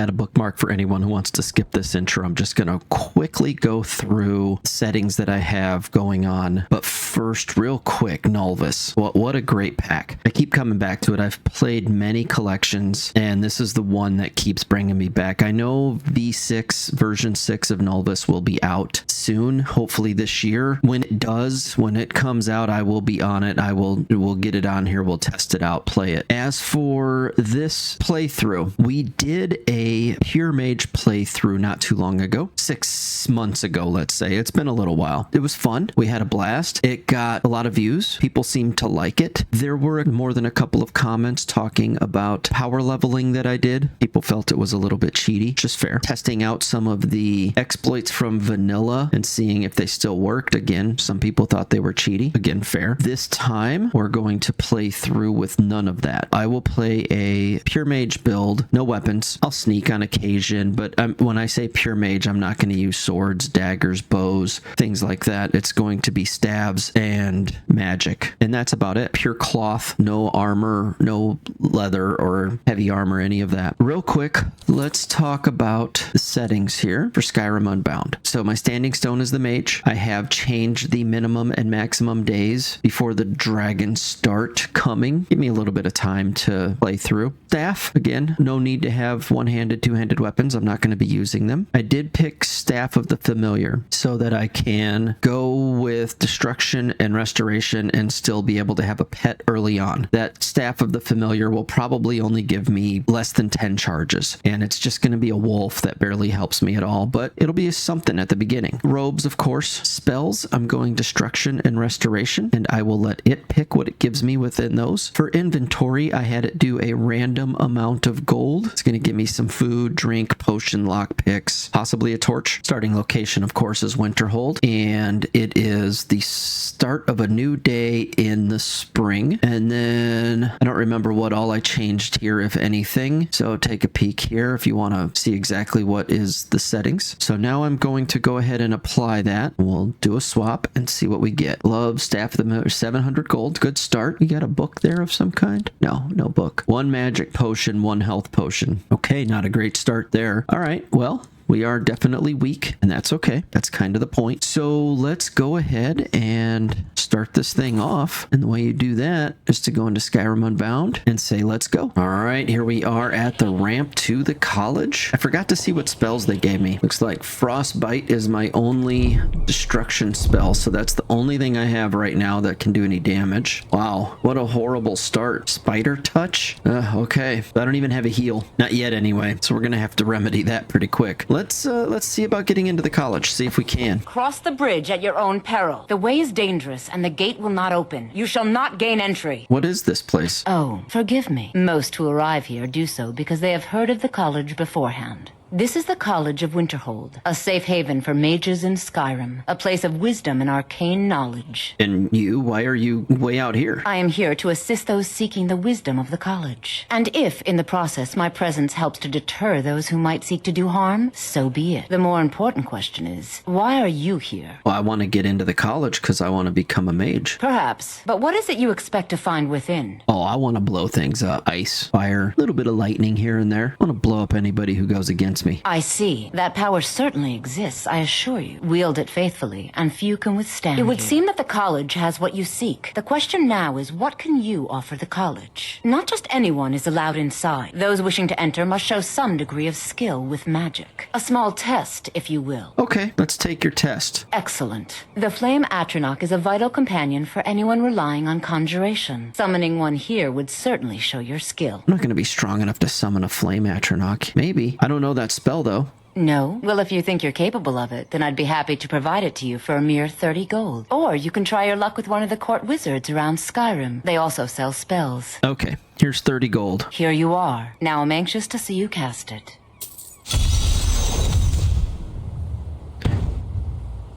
that a bookmark for anyone who wants to skip this intro. I'm just going to quickly go through settings that I have going on. But first, real quick, Nolvus. What a great pack. I keep coming back to it. I've played many collections, and this is the one that keeps bringing me back. I know V6, version 6 of Nolvus will be out soon, hopefully this year. When it does, when it comes out, I will be on it. We'll get it on here. We'll test it out, play it. As for this playthrough, we did a Pure Mage playthrough not too long ago, 6 months ago, let's say. It's been a little while. It was fun. We had a blast. It got a lot of views. People seemed to like it. There were more than a couple of comments talking about power leveling that I did. People felt it was a little bit cheaty, which is fair. Testing out some of the exploits from vanilla and seeing if they still worked. Again, some people thought they were cheaty. Again, fair. This time, we're going to play through with none of that. I will play a Pure Mage build, no weapons. I'll sneak on occasion, but when I say Pure Mage, I'm not going to use swords, daggers, bows, things like that. It's going to be staves and magic, and that's about it. Pure cloth, no armor, no leather or heavy armor, any of that. Real quick, let's talk about the settings here for Skyrim Unbound. So my standing stone is the mage. I have changed the minimum and maximum days before the dragons start coming. Give me a little bit of time to play through. Staff, again, no need to have one-handed, two-handed weapons. I'm not going to be using them. I did pick Staff of the Familiar so that I can go with Destruction and Restoration and still be able to have a pet early on. That Staff of the Familiar will probably only give me less than 10 charges, and it's just going to be a wolf that barely helps me at all, but it'll be something at the beginning. Robes, of course. Spells, I'm going Destruction and Restoration, and I will let it pick what it gives me within those. For inventory, I had it do a random amount of gold. It's going to give me some food, drink, potion, lockpicks, possibly a torch. Starting location, of course, is Winterhold, and it is the start of a new day in the spring. And then I don't remember what all I changed here, if anything. So take a peek here if you want to see exactly what is the settings. So now I'm going to go ahead and apply that. We'll do a swap and see what we get. Glove, Staff of the Familiar, 700 gold. Good start. You got a book there of some kind? No book. One magic potion, one health potion. Okay, not a great start there. All right, well, we are definitely weak, and that's okay. That's kind of the point. So let's go ahead and start this thing off. And the way you do that is to go into Skyrim Unbound and say, let's go. All right, here we are at the ramp to the college. I forgot to see what spells they gave me. Looks like Frostbite is my only destruction spell. So that's the only thing I have right now that can do any damage. Wow, what a horrible start. Spider Touch? Okay, I don't even have a heal. Not yet anyway. So we're going to have to remedy that pretty quick. Let's see about getting into the college, see if we can. Cross the bridge at your own peril. The way is dangerous, and the gate will not open. You shall not gain entry. What is this place? Oh, forgive me. Most who arrive here do so because they have heard of the college beforehand. This is the College of Winterhold, a safe haven for mages in Skyrim, a place of wisdom and arcane knowledge. And you, why are you way out here? I am here to assist those seeking the wisdom of the college. And if, in the process, my presence helps to deter those who might seek to do harm, so be it. The more important question is, why are you here? Well, I want to get into the college because I want to become a mage. Perhaps. But what is it you expect to find within? Oh, I want to blow things up. Ice, fire, a little bit of lightning here and there. I want to blow up anybody who goes against me. I see. That power certainly exists, I assure you. Wield it faithfully, and few can withstand it. Would seem that the college has what you seek. The question now is, what can you offer the college? Not just anyone is allowed inside. Those wishing to enter must show some degree of skill with magic. A small test, if you will. Okay, let's take your test. Excellent. The Flame Atronach is a vital companion for anyone relying on conjuration. Summoning one here would certainly show your skill. I'm not going to be strong enough to summon a Flame Atronach. Maybe. I don't know that spell, though. No? Well, if you think you're capable of it, then I'd be happy to provide it to you for a mere 30 gold. Or you can try your luck with one of the court wizards around Skyrim. They also sell spells. Okay, here's 30 gold. Here you are. Now I'm anxious to see you cast it.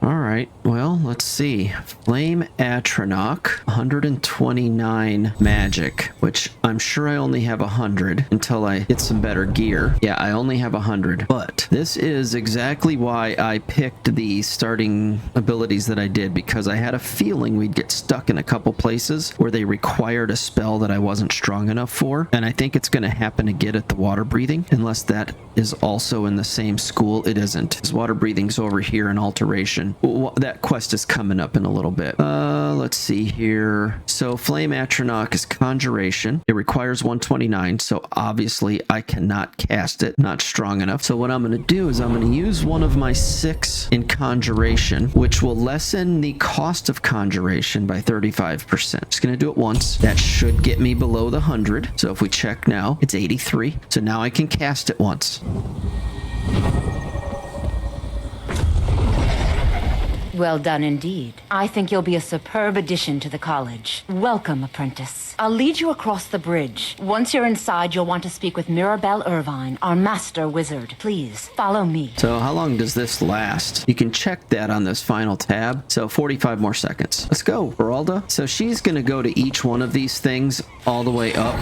All right. right, well, let's see. Flame Atronach, 129 magic, which I'm sure I only have 100 until I get some better gear. Yeah, I only have 100, but this is exactly why I picked the starting abilities that I did, because I had a feeling we'd get stuck in a couple places where they required a spell that I wasn't strong enough for, and I think it's going to happen again at the water breathing, unless that is also in the same school. It isn't. His water breathing's over here in alteration. That quest is coming up in a little bit. Let's see here. So Flame Atronach is conjuration. It requires 129, so obviously I cannot cast it. Not strong enough. So what I'm going to do is I'm going to use one of my 6 in conjuration, which will lessen the cost of conjuration by 35%. Just going to do it once. That should get me below the 100. So if we check now, it's 83. So now I can cast it once. Well done indeed. I think you'll be a superb addition to the college. Welcome, apprentice. I'll lead you across the bridge. Once you're inside, you'll want to speak with Mirabelle Irvine, our master wizard. Please, follow me. So how long does this last? You can check that on this final tab. So 45 more seconds. Let's go, Faralda. So she's going to go to each one of these things all the way up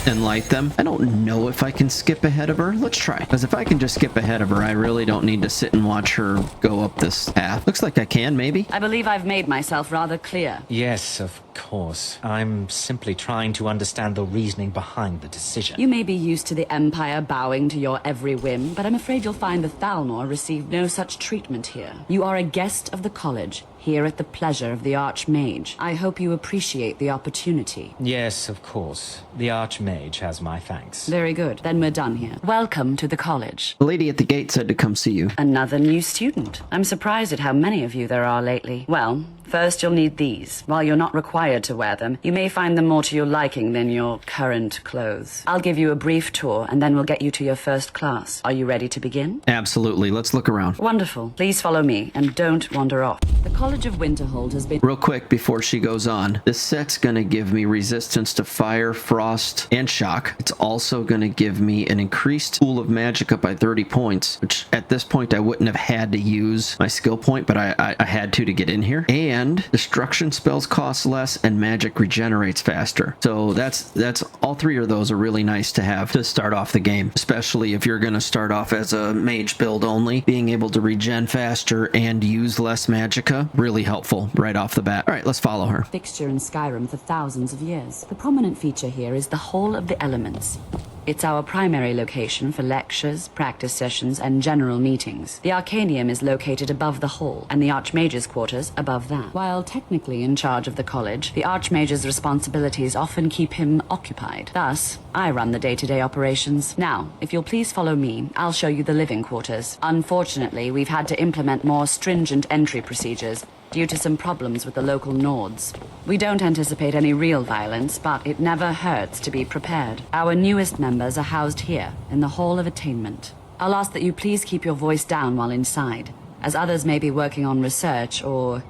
and light them. I don't know if I can skip ahead of her. Let's try. Because if I can just skip ahead of her, I really don't need to sit and watch her go up this path. Looks like I can, maybe. I believe I've made myself rather clear. Yes, of course. I'm simply trying to understand the reasoning behind the decision. You may be used to the Empire bowing to your every whim, but I'm afraid you'll find the Thalmor received no such treatment here. You are a guest of the college, here at the pleasure of the Archmage. I hope you appreciate the opportunity. Yes, of course. The Archmage has my thanks. Very good. Then we're done here. Welcome to the college. The lady at the gate said to come see you. Another new student. I'm surprised at how many of you there are lately. Well, first you'll need these. While you're not required to wear them, you may find them more to your liking than your current clothes. I'll give you a brief tour, and then we'll get you to your first class. Are you ready to begin? Absolutely. Let's look around. Wonderful. Please follow me, and don't wander off. The College of Winterhold has been... Real quick before she goes on, this set's going to give me resistance to fire, frost, and shock. It's also going to give me an increased pool of magicka by 30 points, which at this point I wouldn't have had to use my skill point, but I had to get in here. And destruction spells cost less and magic regenerates faster. So that's all 3 of those are really nice to have to start off the game, especially if you're going to start off as a mage build only. Being able to regen faster and use less magicka, really helpful right off the bat. All right, let's follow her. Fixture in Skyrim for thousands of years. The prominent feature here is the Hall of the Elements. It's our primary location for lectures, practice sessions, and general meetings. The Arcanium is located above the hall, and the Archmage's quarters above that. While technically in charge of the college, the Archmage's responsibilities often keep him occupied. Thus, I run the day-to-day operations. Now, if you'll please follow me, I'll show you the living quarters. Unfortunately, we've had to implement more stringent entry procedures due to some problems with the local Nords. We don't anticipate any real violence, but it never hurts to be prepared. Our newest members are housed here, in the Hall of Attainment. I'll ask that you please keep your voice down while inside, as others may be working on research or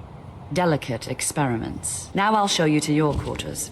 delicate experiments. Now I'll show you to your quarters.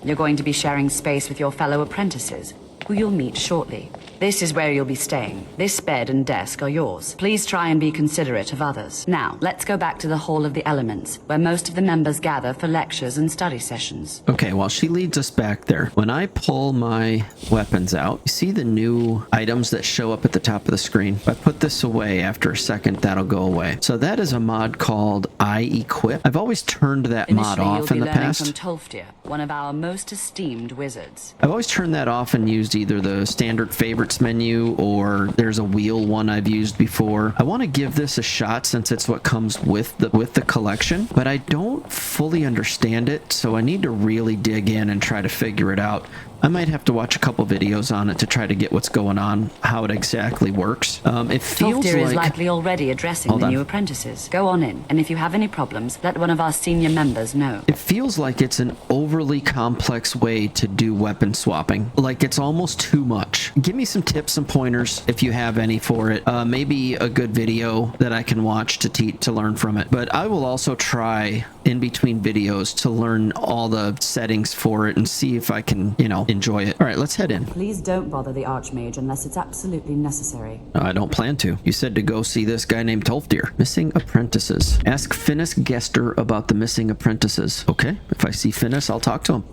You're going to be sharing space with your fellow apprentices, who you'll meet shortly. This is where you'll be staying. This bed and desk are yours. Please try and be considerate of others. Now, let's go back to the Hall of the Elements, where most of the members gather for lectures and study sessions. Okay, while she leads us back there, when I pull my weapons out, you see the new items that show up at the top of the screen? If I put this away after a second, that'll go away. So that is a mod called I Equip. I've always turned that mod off in the past. From Tolfdir, one of our most esteemed wizards. I've always turned that off and used either the standard favorites menu or there's a wheel one I've used before. I want to give this a shot since it's what comes with the collection, but I don't fully understand it, so I need to really dig in and try to figure it out. I might have to watch a couple videos on it to try to get what's going on, how it exactly works. It feels Tolfdir like... is likely already addressing the new apprentices. Go on in, and if you have any problems, let one of our senior members know. It feels like it's an overly complex way to do weapon swapping. Like it's almost too much. Give me some tips and pointers if you have any for it. Maybe a good video that I can watch to learn from it. But I will also try in between videos to learn all the settings for it and see if I can, enjoy it. All right, let's head in. Please don't bother the Archmage unless it's absolutely necessary. I don't plan to. You said to go see this guy named Tolfdir. Missing apprentices. Ask Finis Gester about the missing apprentices. Okay, if I see Finis, I'll talk to him.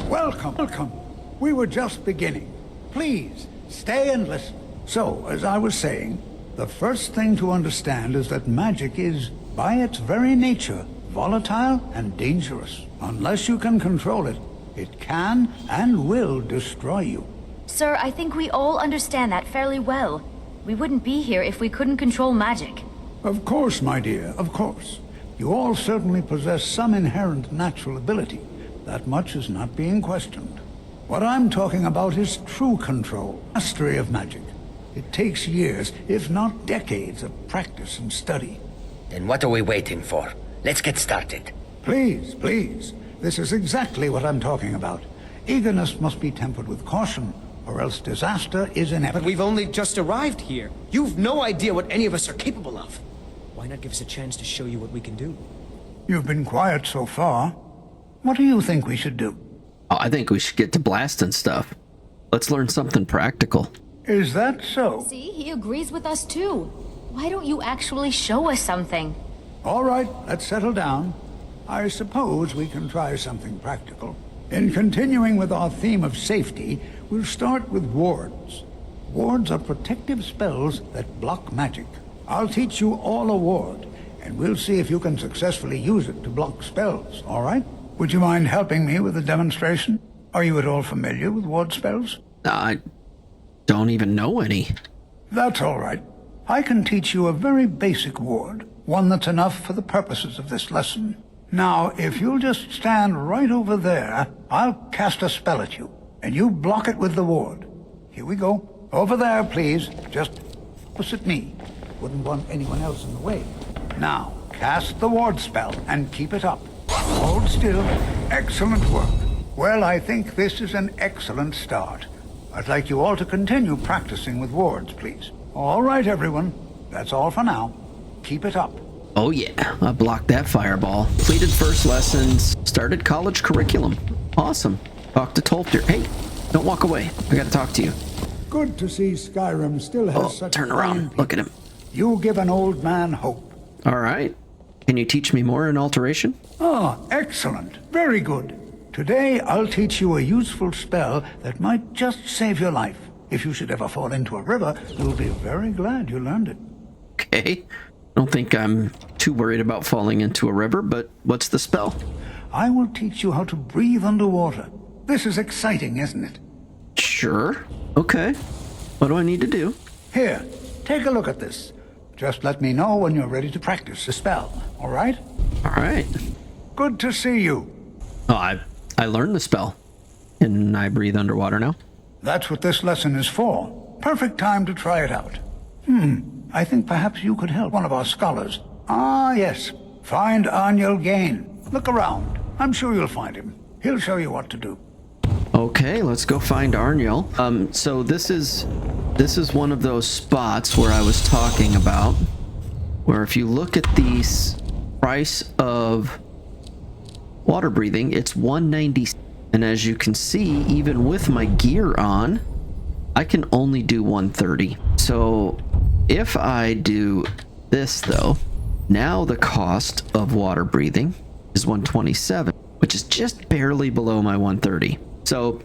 Welcome, welcome. We were just beginning. Please, stay and listen. So, as I was saying, the first thing to understand is that magic is, by its very nature, volatile and dangerous. Unless you can control it, it can and will destroy you. Sir, I think we all understand that fairly well. We wouldn't be here if we couldn't control magic. Of course, my dear, of course. You all certainly possess some inherent natural ability. That much is not being questioned. What I'm talking about is true control, mastery of magic. It takes years, if not decades, of practice and study. Then what are we waiting for? Let's get started. Please, please. This is exactly what I'm talking about. Eagerness must be tempered with caution, or else disaster is inevitable. But we've only just arrived here. You've no idea what any of us are capable of. Why not give us a chance to show you what we can do? You've been quiet so far. What do you think we should do? Oh, I think we should get to blasting stuff. Let's learn something practical. Is that so? See, he agrees with us too. Why don't you actually show us something? All right, let's settle down. I suppose we can try something practical. In continuing with our theme of safety, we'll start with wards. Wards are protective spells that block magic. I'll teach you all a ward, and we'll see if you can successfully use it to block spells, all right? Would you mind helping me with the demonstration? Are you at all familiar with ward spells? I don't even know any. That's all right. I can teach you a very basic ward, one that's enough for the purposes of this lesson. Now, if you'll just stand right over there, I'll cast a spell at you, and you block it with the ward. Here we go. Over there, please. Just opposite me. Wouldn't want anyone else in the way. Now, cast the ward spell, and keep it up. Hold still. Excellent work. Well, I think this is an excellent start. I'd like you all to continue practicing with wards, please. All right, everyone. That's all for now. Keep it up. Oh yeah, I blocked that fireball. Completed first lessons. Started college curriculum. Awesome. Talk to Tolfdir. Hey, don't walk away. I gotta talk to you. Good to see Skyrim still has such Turn fine around. people. Look at him. You give an old man hope. All right. Can you teach me more in alteration? Ah, excellent. Very good. Today, I'll teach you a useful spell that might just save your life. If you should ever fall into a river, you'll be very glad you learned it. Okay. Don't think I'm too worried about falling into a river, but what's the spell? I will teach you how to breathe underwater. This is exciting, isn't it? Sure. Okay. What do I need to do? Here, take a look at this. Just let me know when you're ready to practice the spell, all right? All right. Good to see you. Oh, I learned the spell. Can I breathe underwater now? That's what this lesson is for. Perfect time to try it out. I think perhaps you could help one of our scholars. Ah, yes. Find Arniel Gain. Look around. I'm sure you'll find him. He'll show you what to do. Okay, let's go find Arniel. So this is one of those spots where I was talking about, where if you look at the price of water breathing, it's 190. And as you can see, even with my gear on, I can only do 130. So if I do this though, now the cost of water breathing is 127, which is just barely below my 130. So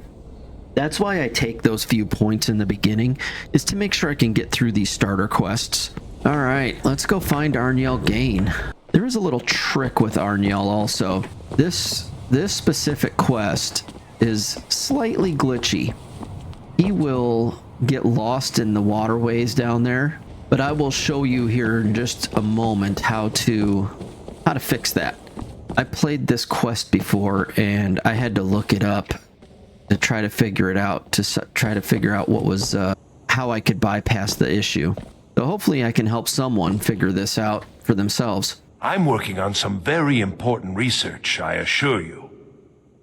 that's why I take those few points in the beginning, is to make sure I can get through these starter quests. All right, let's go find Arniel Gain. There is a little trick with Arniel also. This specific quest is slightly glitchy. He will get lost in the waterways down there, but I will show you here in just a moment how to fix that. I played this quest before and I had to look it up to try to figure it out, what was how I could bypass the issue. So hopefully I can help someone figure this out for themselves. I'm working on some very important research, I assure you.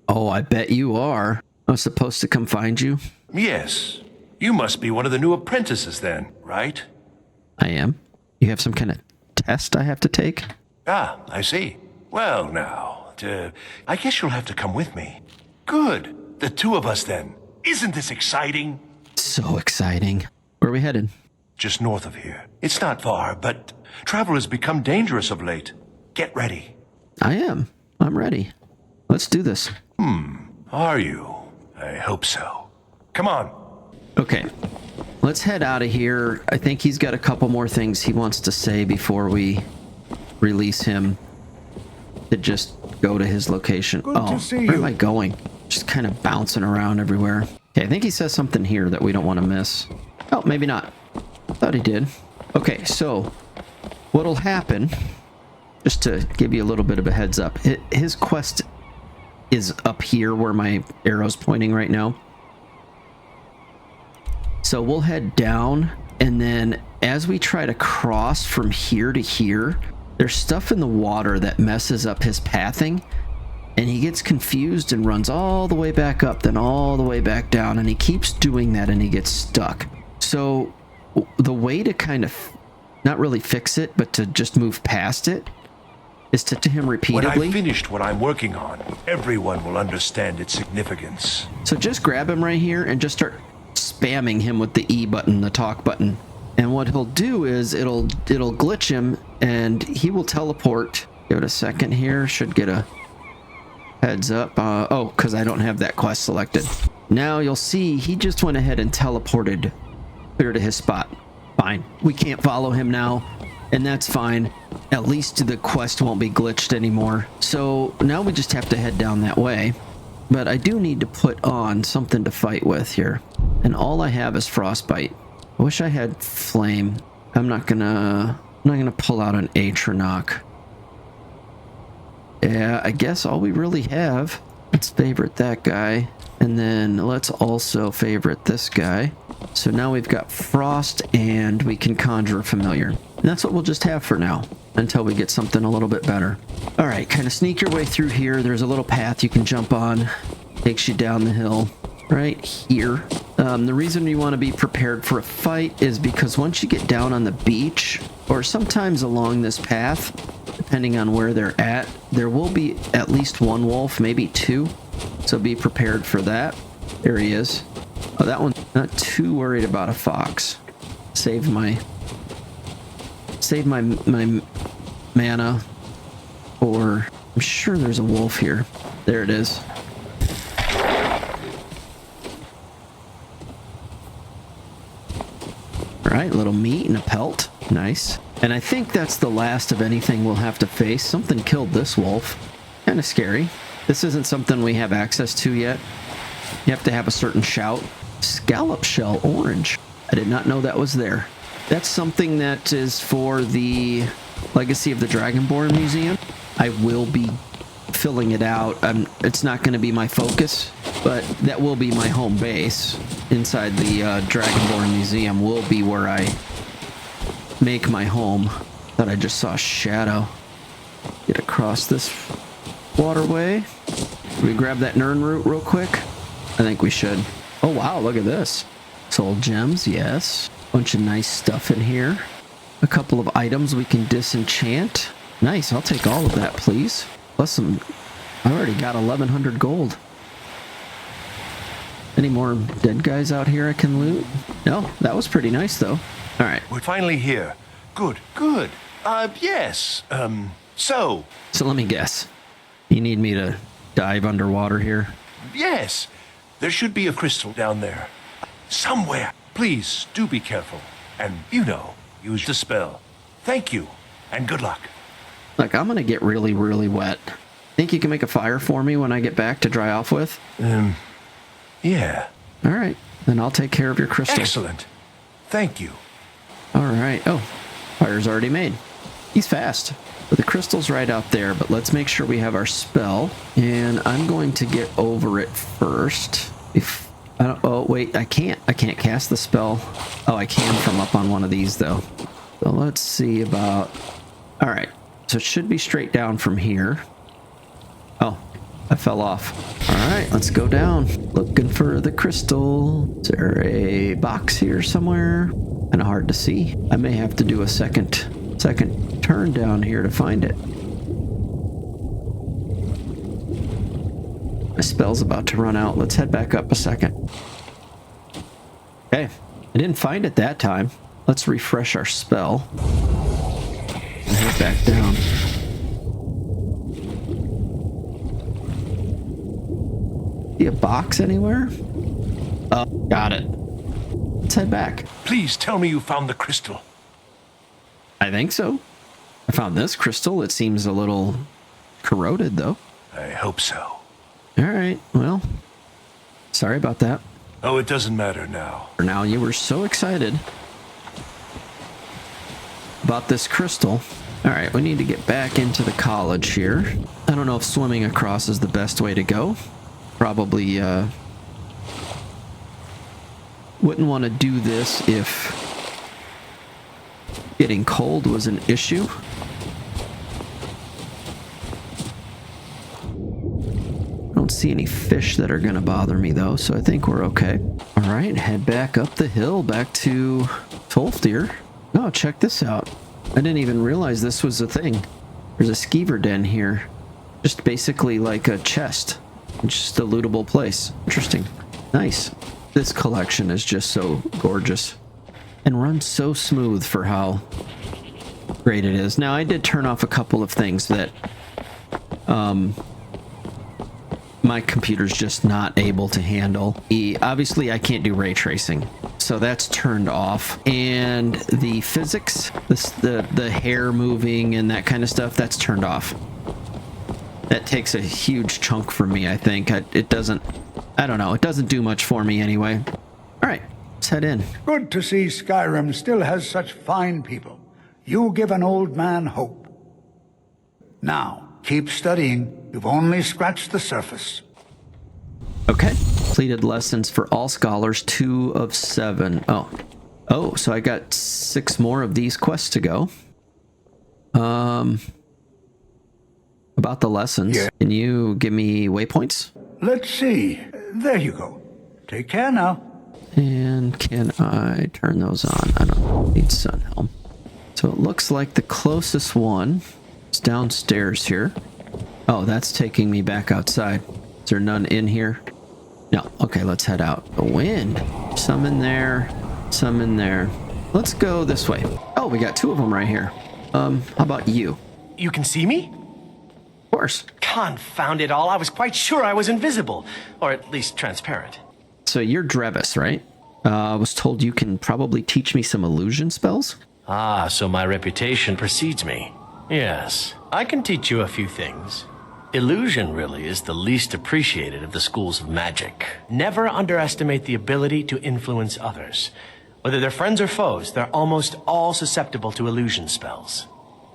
Oh, I bet you are. I was supposed to come find you. Yes. You must be one of the new apprentices then, right? I am. You have some kind of test I have to take? Ah, I see. Well, now, I guess you'll have to come with me. Good. The two of us then. Isn't this exciting? So exciting. Where are we headed? Just north of here. It's not far, but travel has become dangerous of late. Get ready. I am. I'm ready. Let's do this. Are you? I hope so. Come on. Okay. Let's head out of here. I think he's got a couple more things he wants to say before we release him to just go to his location. Good to see where you. am I going? Just kind of bouncing around everywhere. Okay, I think he says something here that we don't want to miss. Oh, maybe not. Thought he did. Okay, so what'll happen, just to give you a little bit of a heads up, his quest is up here where my arrow's pointing right now. So we'll head down, and then as we try to cross from here to here, there's stuff in the water that messes up his pathing, and he gets confused and runs all the way back up, then all the way back down, and he keeps doing that and he gets stuck. So the way to kind of not really fix it, but to just move past it, is to him repeatedly. When I've finished what I'm working on, everyone will understand its significance. So just grab him right here and just start spamming him with the E button, the talk button. And what he'll do is it'll glitch him and he will teleport. Give it a second here. Should get a heads up. Oh, because I don't have that quest selected. Now you'll see he just went ahead and teleported clear to his spot. Fine. We can't follow him now, and that's fine. At least the quest won't be glitched anymore. So now we just have to head down that way. But I do need to put on something to fight with here. And all I have is frostbite. I wish I had flame. I'm not gonna pull out an Atronach. Yeah, I guess all we really have. Let's favorite that guy. And then let's also favorite this guy. So now we've got frost and we can conjure a familiar. And that's what we'll just have for now until we get something a little bit better. All right, kind of sneak your way through here. There's a little path you can jump on. Takes you down the hill right here. The reason you want to be prepared for a fight is because once you get down on the beach, or sometimes along this path, depending on where they're at, there will be at least one wolf, maybe two. So be prepared for that. There he is. Oh, that one's not too worried about a fox. Save my mana. Or I'm sure there's a wolf here. There it is. All right, little meat and a pelt. Nice. And I think that's the last of anything we'll have to face. Something killed this wolf. Kind of scary. This isn't something we have access to yet. You have to have a certain shout. Scallop shell orange. I did not know that was there. That's something that is for the Legacy of the Dragonborn Museum. I will be filling it out. It's not going to be my focus, but that will be my home base. Inside the Dragonborn Museum will be where I make my home. Thought I just saw a shadow. Get across this waterway. Can we grab that Nern root real quick? I think we should. Oh wow, look at this. Soul gems, yes. Bunch of nice stuff in here. A couple of items we can disenchant. Nice, I'll take all of that, please. Plus some... I already got 1,100 gold. Any more dead guys out here I can loot? No, that was pretty nice, though. All right. We're finally here. Good, good. Yes. So let me guess. You need me to dive underwater here? yes. There should be a crystal down there. Somewhere. Please, do be careful. And, use the spell. Thank you, and good luck. Look, I'm gonna get really, really wet. Think you can make a fire for me when I get back to dry off with? Yeah. All right, then I'll take care of your crystal. Excellent. Thank you. All right. Oh, fire's already made. He's fast. But the crystal's right out there, but let's make sure we have our spell. And I'm going to get over it first. Oh, wait, I can't cast the spell. Oh, I can from up on one of these, though. So let's see about... All right. So it should be straight down from here. Oh, I fell off. All right, let's go down. Looking for the crystal. Is there a box here somewhere? Kind of hard to see. I may have to do a second turn down here to find it. My spell's about to run out. Let's head back up a second. Okay. I didn't find it that time. Let's refresh our spell. And head back down. See a box anywhere? Oh, got it. Let's head back. Please tell me you found the crystal. I think so. I found this crystal. It seems a little corroded, though. I hope so. All right. Well, sorry about that. Oh, it doesn't matter now. For now, you were so excited about this crystal. All right, we need to get back into the college here. I don't know if swimming across is the best way to go. Probably wouldn't want to do this if getting cold was an issue. I don't see any fish that are going to bother me, though, so I think we're okay. All right, head back up the hill, back to Tolfdir. Oh, check this out. I didn't even realize this was a thing. There's a skeever den here. Just basically like a chest. Just a lootable place. Interesting. Nice. This collection is just so gorgeous. And runs so smooth for how great it is. Now, I did turn off a couple of things that my computer's just not able to handle. Obviously, I can't do ray tracing, so that's turned off. And the physics, the hair moving and that kind of stuff, that's turned off. That takes a huge chunk from me, I think. It doesn't, I don't know, it doesn't do much for me anyway. All right, let's head in. Good to see Skyrim still has such fine people. You give an old man hope. Now, keep studying. You've only scratched the surface. Okay. Completed lessons for all scholars, 2 of 7. Oh, so I got 6 more of these quests to go. About the lessons, yeah. Can you give me waypoints? Let's see. There you go. Take care now. And can I turn those on? I don't need sun helm. So it looks like the closest one is downstairs here. Oh, that's taking me back outside. Is there none in here? No. Okay, let's head out. The wind. Some in there. Some in there. Let's go this way. Oh, we got 2 of them right here. How about you? You can see me? Of course. Confound it all, I was quite sure I was invisible. Or at least transparent. So you're Drevis, right? I was told you can probably teach me some illusion spells? Ah, so my reputation precedes me. Yes, I can teach you a few things. Illusion really is the least appreciated of the schools of magic. Never underestimate the ability to influence others. Whether they're friends or foes, they're almost all susceptible to illusion spells.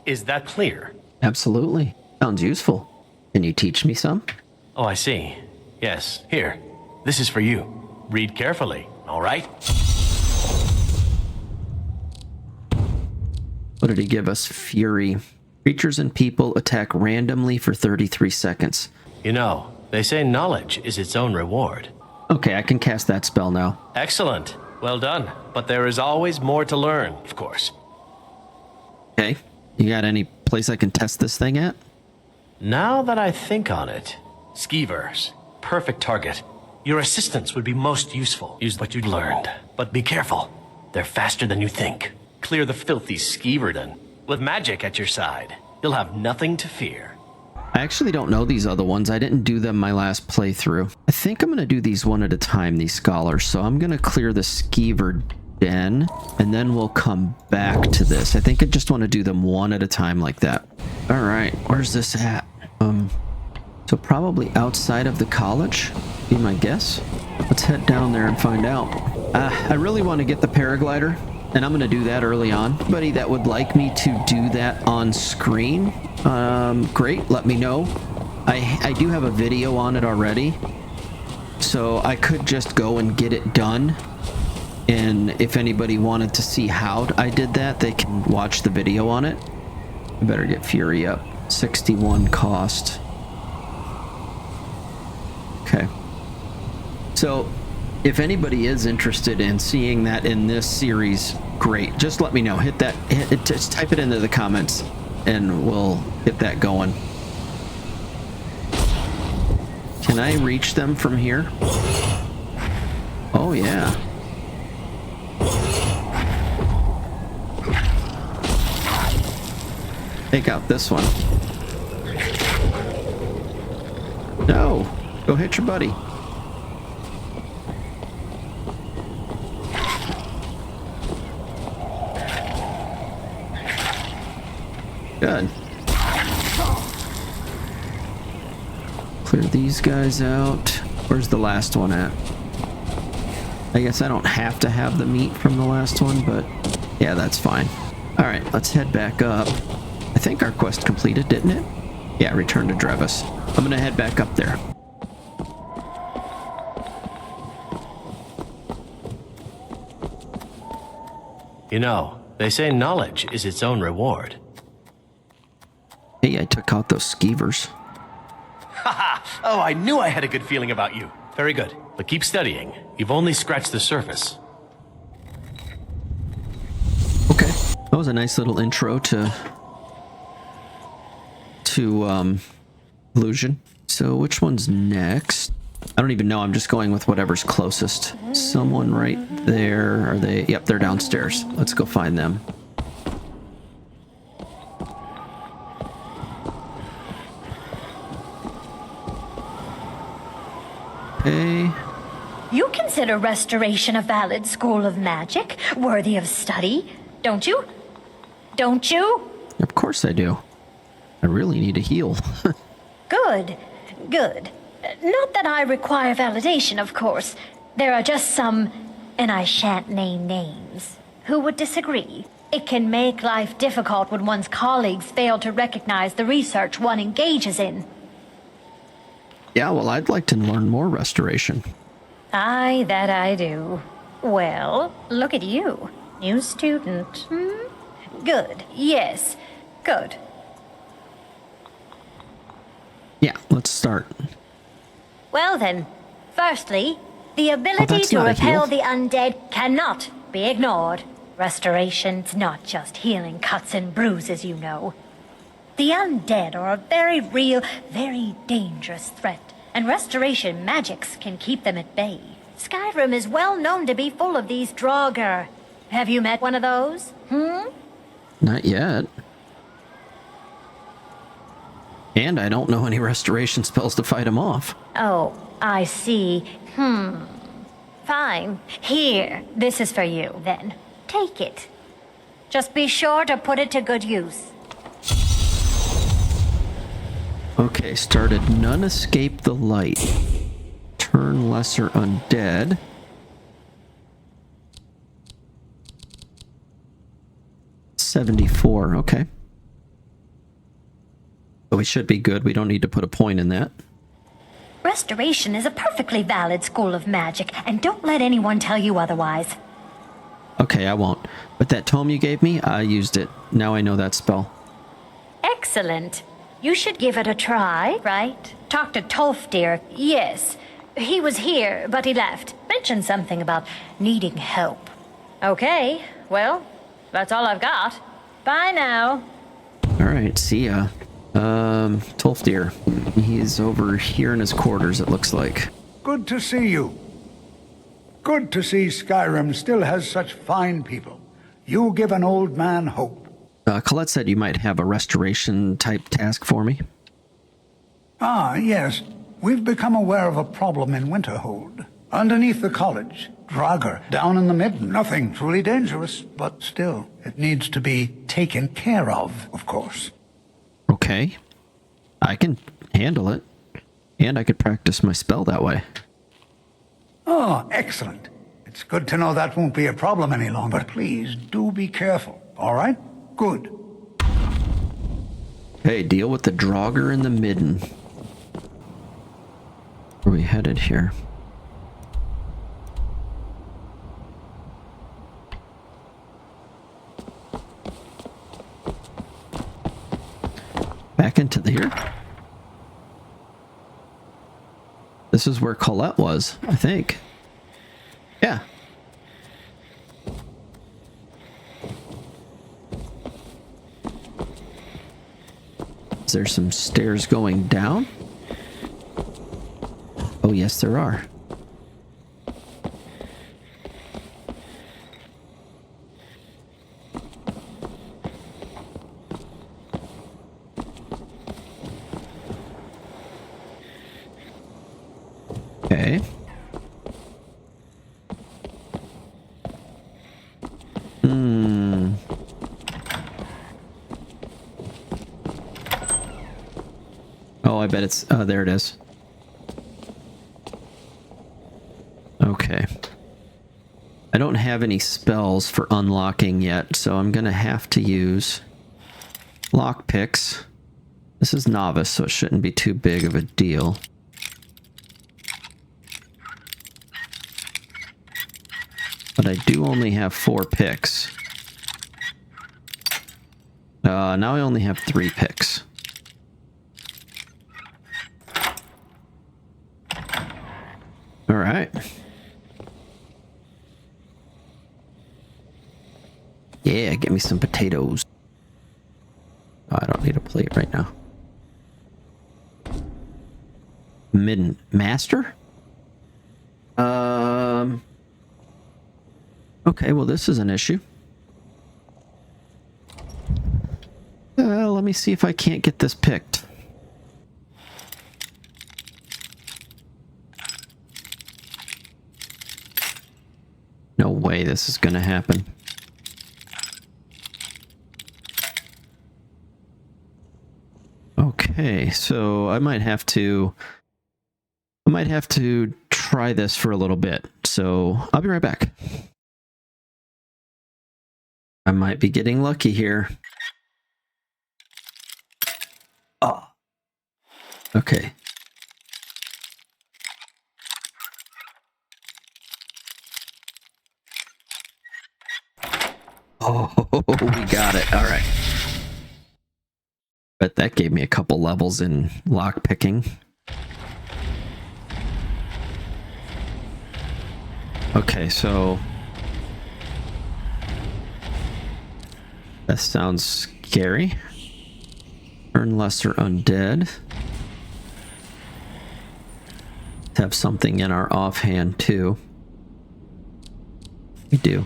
Is that clear? Absolutely. Sounds useful. Can you teach me some? Oh, I see. Yes, here. This is for you. Read carefully, all right? What did he give us? Fury. Creatures and people attack randomly for 33 seconds. You know, they say knowledge is its own reward. Okay, I can cast that spell now. Excellent. Well done. But there is always more to learn, of course. Okay. You got any place I can test this thing at? Now that I think on it, skeevers, perfect target. Your assistants would be most useful. Use what you learned. But be careful. They're faster than you think. Clear the filthy skeeverdom. With magic at your side, you'll have nothing to fear. I actually don't know these other ones. I didn't do them my last playthrough. I think I'm going to do these one at a time, these scholars. So I'm going to clear the skeever den, and then we'll come back to this. I think I just want to do them one at a time like that. All right, where's this at? So probably outside of the college, be my guess. Let's head down there and find out. I really want to get the paraglider, and I'm going to do that early on. Anybody that would like me to do that on screen, great, let me know. I do have a video on it already, so I could just go and get it done. And if anybody wanted to see how I did that, they can watch the video on it. I better get Fury up. 61 cost. Okay. So, if anybody is interested in seeing that in this series, great. Just let me know. Hit that. Just type it into the comments, and we'll get that going. Can I reach them from here? Oh, yeah. Take out this one. No! Go hit your buddy. Good. Clear these guys out. Where's the last one at? I guess I don't have to have the meat from the last one, but yeah, that's fine. Alright, let's head back up. I think our quest completed, didn't it? Yeah, return to Drevis. I'm gonna head back up there. You know, they say knowledge is its own reward. Hey, I took out those skeevers. Haha! Oh, I knew I had a good feeling about you. Very good. But keep studying. You've only scratched the surface. Okay. That was a nice little intro to illusion. So which one's next? I don't even know. I'm just going with whatever's closest. Someone right there. Are they? Yep, they're downstairs. Let's go find them. Okay. You consider restoration a valid school of magic, worthy of study, don't you? Don't you? Of course I do. I really need to heal. Good, good. Not that I require validation, of course. There are just some, and I shan't name names, who would disagree. It can make life difficult when one's colleagues fail to recognize the research one engages in. Yeah, well, I'd like to learn more restoration. Aye, that I do. Well, look at you. New student, hmm? Good, yes, good. Yeah, let's start. Well then, firstly, the ability to repel the undead cannot be ignored. Restoration's not just healing cuts and bruises, you know. The undead are a very real, very dangerous threat, and restoration magics can keep them at bay. Skyrim is well known to be full of these Draugr. Have you met one of those? Not yet. And I don't know any restoration spells to fight him off. Oh, I see. Fine. Here, this is for you, then. Take it. Just be sure to put it to good use. Okay, started none escape the light. Turn lesser undead. $74, okay. So we should be good. We don't need to put a point in that. Restoration is a perfectly valid school of magic, and don't let anyone tell you otherwise. Okay, I won't. But that tome you gave me, I used it. Now I know that spell. Excellent. You should give it a try, right? Talk to Tolfdir. Yes. He was here, but he left. Mentioned something about needing help. Okay, well, that's all I've got. Bye now. Alright, see ya. Tolfdir. He's over here in his quarters, it looks like. Good to see you. Good to see Skyrim still has such fine people. You give an old man hope. Colette said you might have a restoration-type task for me. Ah, yes. We've become aware of a problem in Winterhold. Underneath the college, Draugr, down in the midden. Nothing truly dangerous, but still, it needs to be taken care of course. Okay. I can handle it. And I could practice my spell that way. Oh, excellent. It's good to know that won't be a problem any longer. But please, do be careful, all right? Good. Hey, deal with the Draugr in the midden. Where are we headed here? Back into here? This is where Colette was, I think. Yeah. Is there some stairs going down? Yes, there are. Okay. Oh, I bet it's... there it is. Okay. I don't have any spells for unlocking yet, so I'm going to have to use lockpicks. This is novice, so it shouldn't be too big of a deal. But I do only have 4 picks. Now I only have 3 picks. All right. Yeah, get me some potatoes. Oh, I don't need a plate right now. Midden master? Okay, well this is an issue. Let me see if I can't get this picked. No way this is gonna happen. Okay, so I might have to try this for a little bit. So I'll be right back. I might be getting lucky here. Oh. Okay. Oh, we got it. All right. But that gave me a couple levels in lock picking. Okay, so that sounds scary. Earn lesser undead. Let's have something in our offhand too. We do.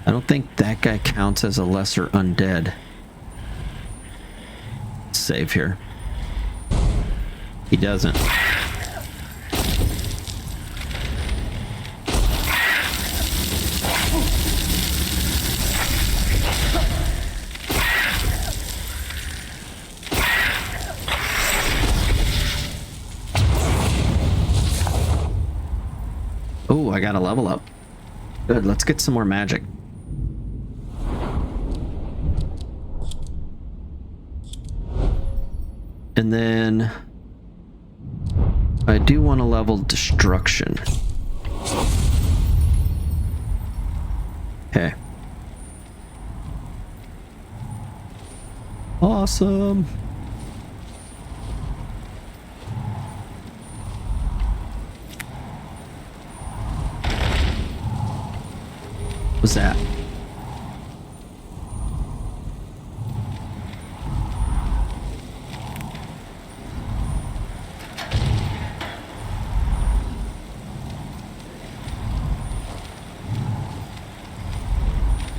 I don't think that guy counts as a lesser undead. Save here. He doesn't. Oh, I got a level up. Good, let's get some more magic. And then I do want to level destruction. Okay. Awesome. What's that?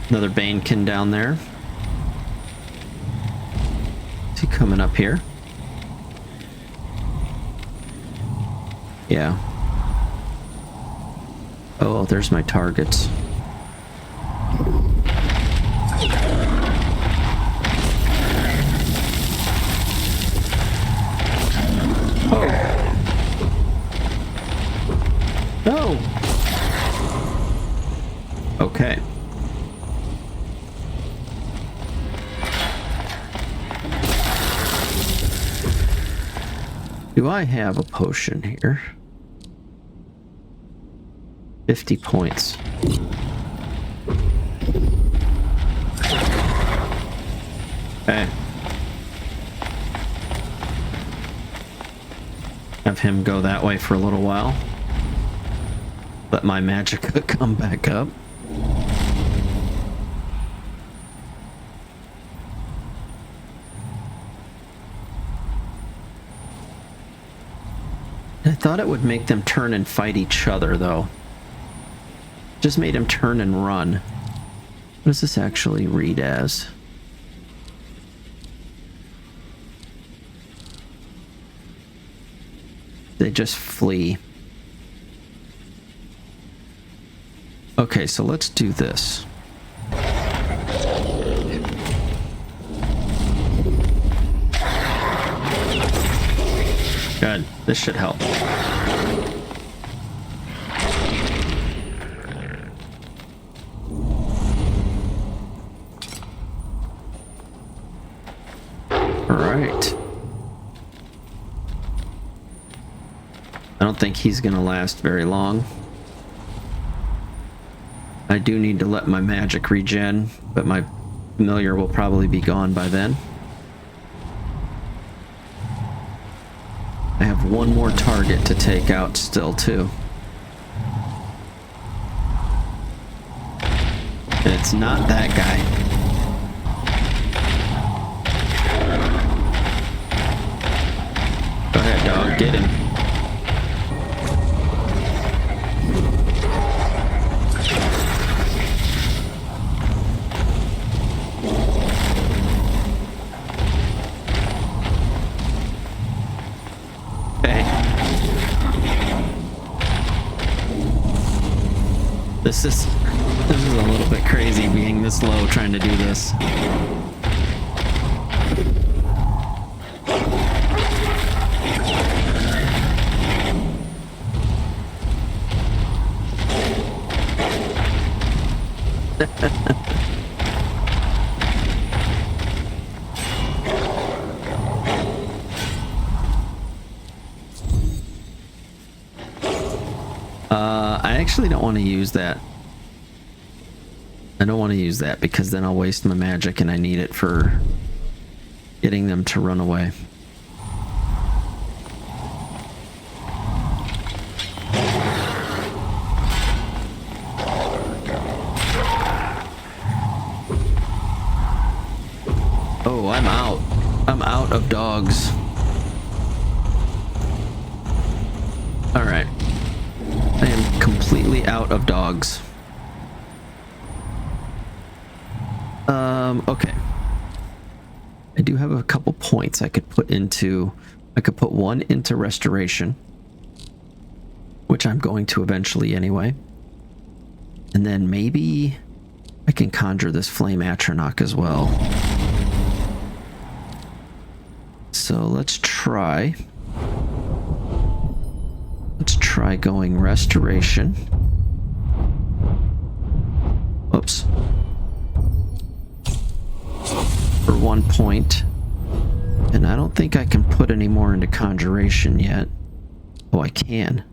Another Banekin down there. Is he coming up here? Yeah. Oh, there's my targets. Oh. No. Okay. Do I have a potion here? 50 points. Okay. Have him go that way for a little while. Let my magic come back up. I thought it would make them turn and fight each other, though. Just made him turn and run. What does this actually read as? They just flee. Okay, so let's do this. Good. This should help. All right. I don't think he's gonna last very long. I do need to let my magic regen, but my familiar will probably be gone by then. I have one more target to take out still, too. And it's not that guy. Go ahead, dog. Get him. This is a little bit crazy being this low trying to do this. I actually don't want to use that. I don't want to use that because then I'll waste my magic and I need it for getting them to run away. Oh, I'm out. I'm out of dogs. All right. I am completely out of dogs. Okay. I do have a couple points I could put into... I could put one into restoration, which I'm going to eventually anyway. And then maybe I can conjure this flame atronach as well. So let's try... Let's try going restoration. Oops. For 1 point. And I don't think I can put any more into conjuration yet. Oh, I can.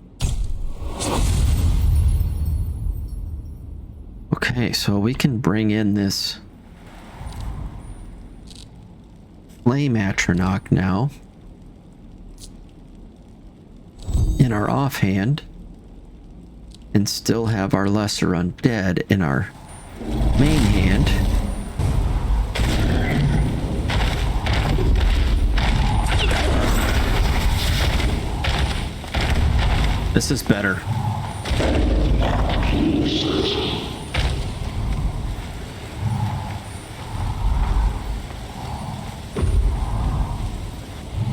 Okay, so we can bring in this flame atronach now. In our offhand, and still have our lesser undead in our main hand. This is better.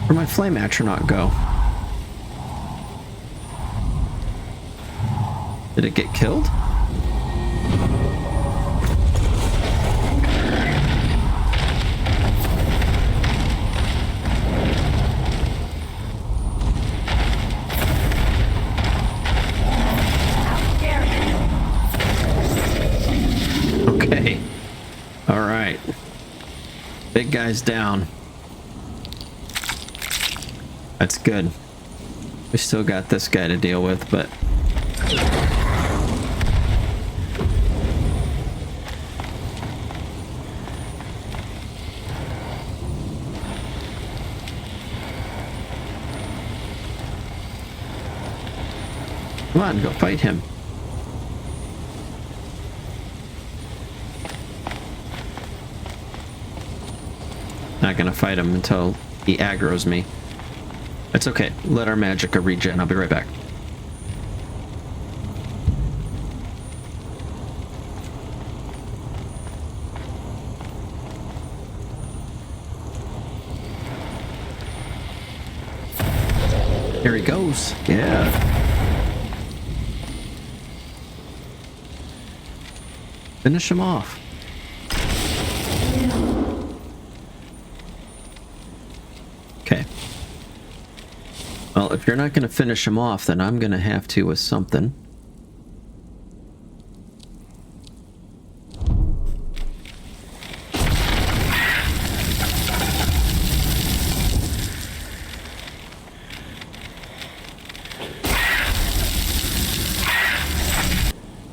Where'd my flame atronach go? Did it get killed? Okay. All right. Big guy's down. That's good. We still got this guy to deal with, but... Come on, go fight him. Not gonna fight him until he aggroes me. It's okay. Let our magicka regen. I'll be right back. Here he goes. Yeah. Finish him off. Okay. Well, if you're not going to finish him off, then I'm going to have to with something.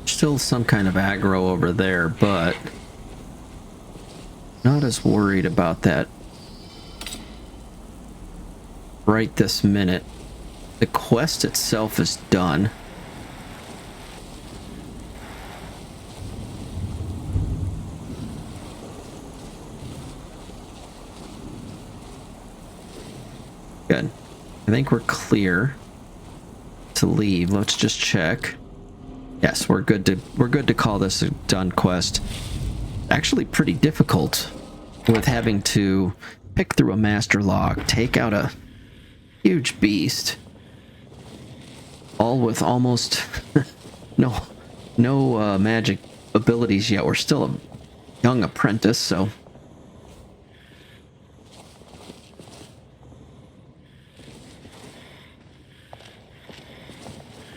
Still some kind of aggro over there, but not as worried about that right this minute. The quest itself is done. Good. I think we're clear to leave. Let's just check. Yes, we're good to call this a done quest. Actually pretty difficult with having to pick through a master log, take out a huge beast, all with almost no magic abilities yet. We're still a young apprentice, so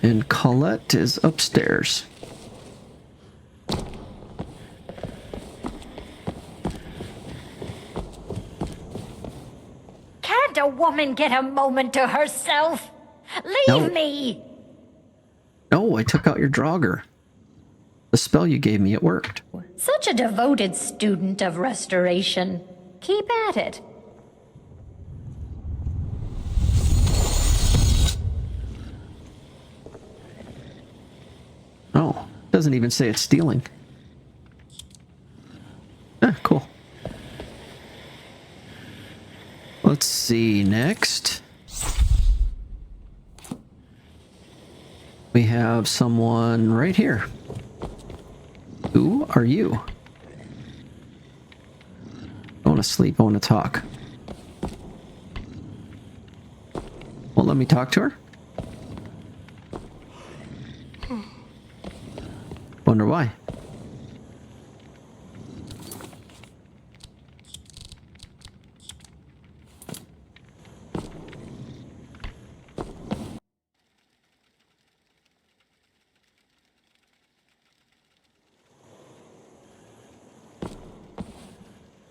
and Colette is upstairs. Can't a woman get a moment to herself? Leave me! No, I took out your Draugr. The spell you gave me, it worked. Such a devoted student of restoration. Keep at it. Oh, doesn't even say it's stealing. Ah, cool. Let's see, next. We have someone right here. Who are you? I want to sleep, I want to talk. Well, let me talk to her. Wonder why.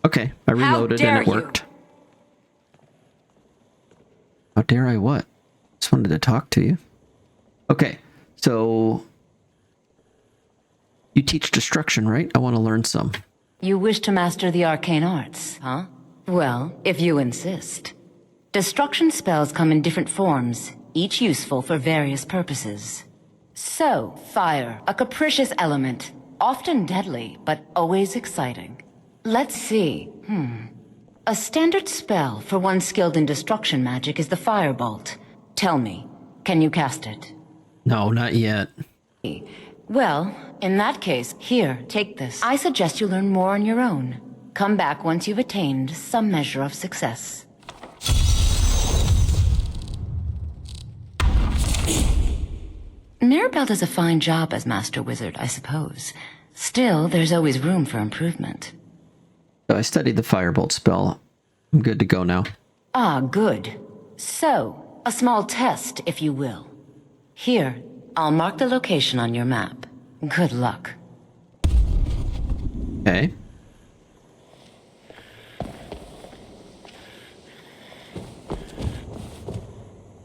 Okay, I reloaded and it worked. How dare I what? Just wanted to talk to you. Okay, so you teach destruction, right? I want to learn some. You wish to master the arcane arts, huh? Well, if you insist. Destruction spells come in different forms, each useful for various purposes. So, fire, a capricious element, often deadly, but always exciting. Let's see. A standard spell for one skilled in destruction magic is the firebolt. Tell me, can you cast it? No, not yet. Well, in that case, here, take this. I suggest you learn more on your own. Come back once you've attained some measure of success. Mirabelle does a fine job as Master Wizard, I suppose. Still, there's always room for improvement. So I studied the firebolt spell. I'm good to go now. Ah, good. So, a small test, if you will. Here, I'll mark the location on your map. Good luck. Okay.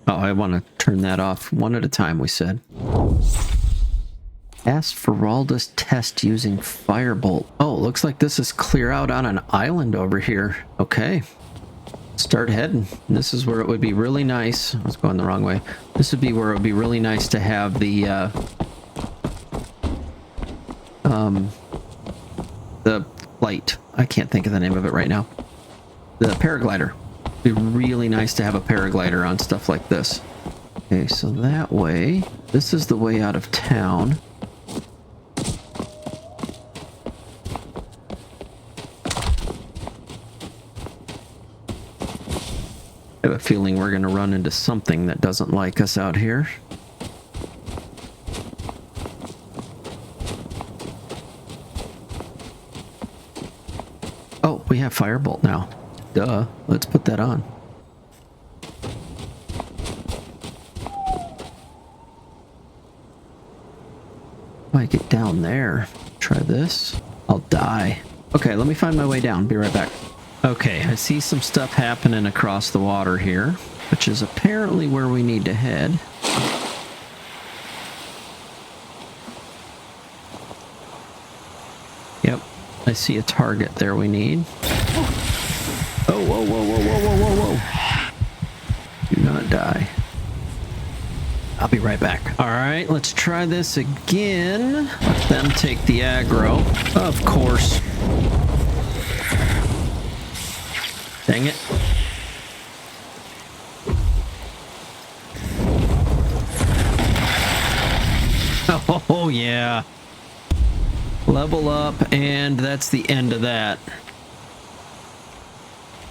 Oh, I want to turn that off one at a time, we said. Ask Faralda's test using firebolt. Oh, looks like this is clear out on an island over here. Okay. Start heading. This is where it would be really nice. I was going the wrong way. This would be where it would be really nice to have the flight. I can't think of the name of it right now. The paraglider. It'd be really nice to have a paraglider on stuff like this. Okay, so that way, this is the way out of town. I have a feeling we're going to run into something that doesn't like us out here. Oh, we have Firebolt now. Duh. Let's put that on. If I get down there, try this. I'll die. Okay, let me find my way down. Be right back. Okay, I see some stuff happening across the water here, which is apparently where we need to head. Yep, I see a target there we need. Oh, whoa, whoa, whoa, whoa, whoa, whoa, whoa. Do not die. I'll be right back. All right, let's try this again. Let them take the aggro. Of course. Dang it. Oh, yeah. Level up, and that's the end of that.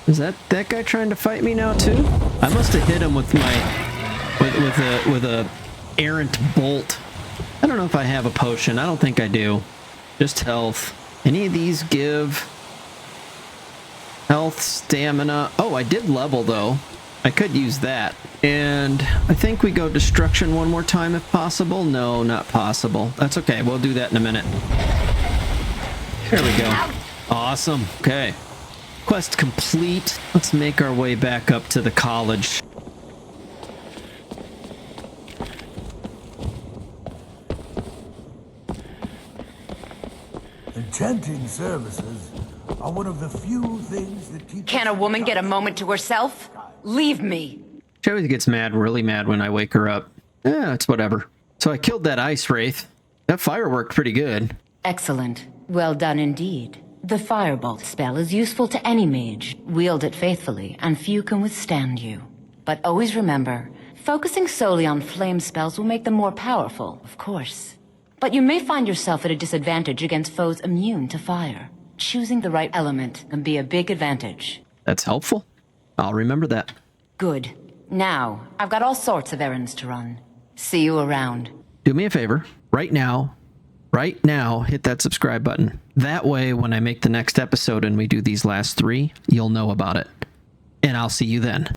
Is that guy trying to fight me now, too? I must have hit him with my... with a errant bolt. I don't know if I have a potion. I don't think I do. Just health. Any of these give health, stamina. Oh, I did level though. I could use that. And I think we go destruction one more time if possible. No, not possible. That's okay. We'll do that in a minute. There we go. Awesome. Okay. Quest complete. Let's make our way back up to the college. Enchanting services are one of the few things that keep... Can a woman get a moment to herself? Leave me. She always gets mad, really mad when I wake her up. Yeah, it's whatever. So I killed that ice wraith. That fire worked pretty good. Excellent. Well done indeed. The Firebolt spell is useful to any mage. Wield it faithfully, and few can withstand you. But always remember, focusing solely on flame spells will make them more powerful, of course. But you may find yourself at a disadvantage against foes immune to fire. Choosing the right element can be a big advantage. That's helpful. I'll remember that. Good. Now, I've got all sorts of errands to run. See you around. Do me a favor. Right now, hit that subscribe button. That way, when I make the next episode and we do these last 3, you'll know about it. And I'll see you then.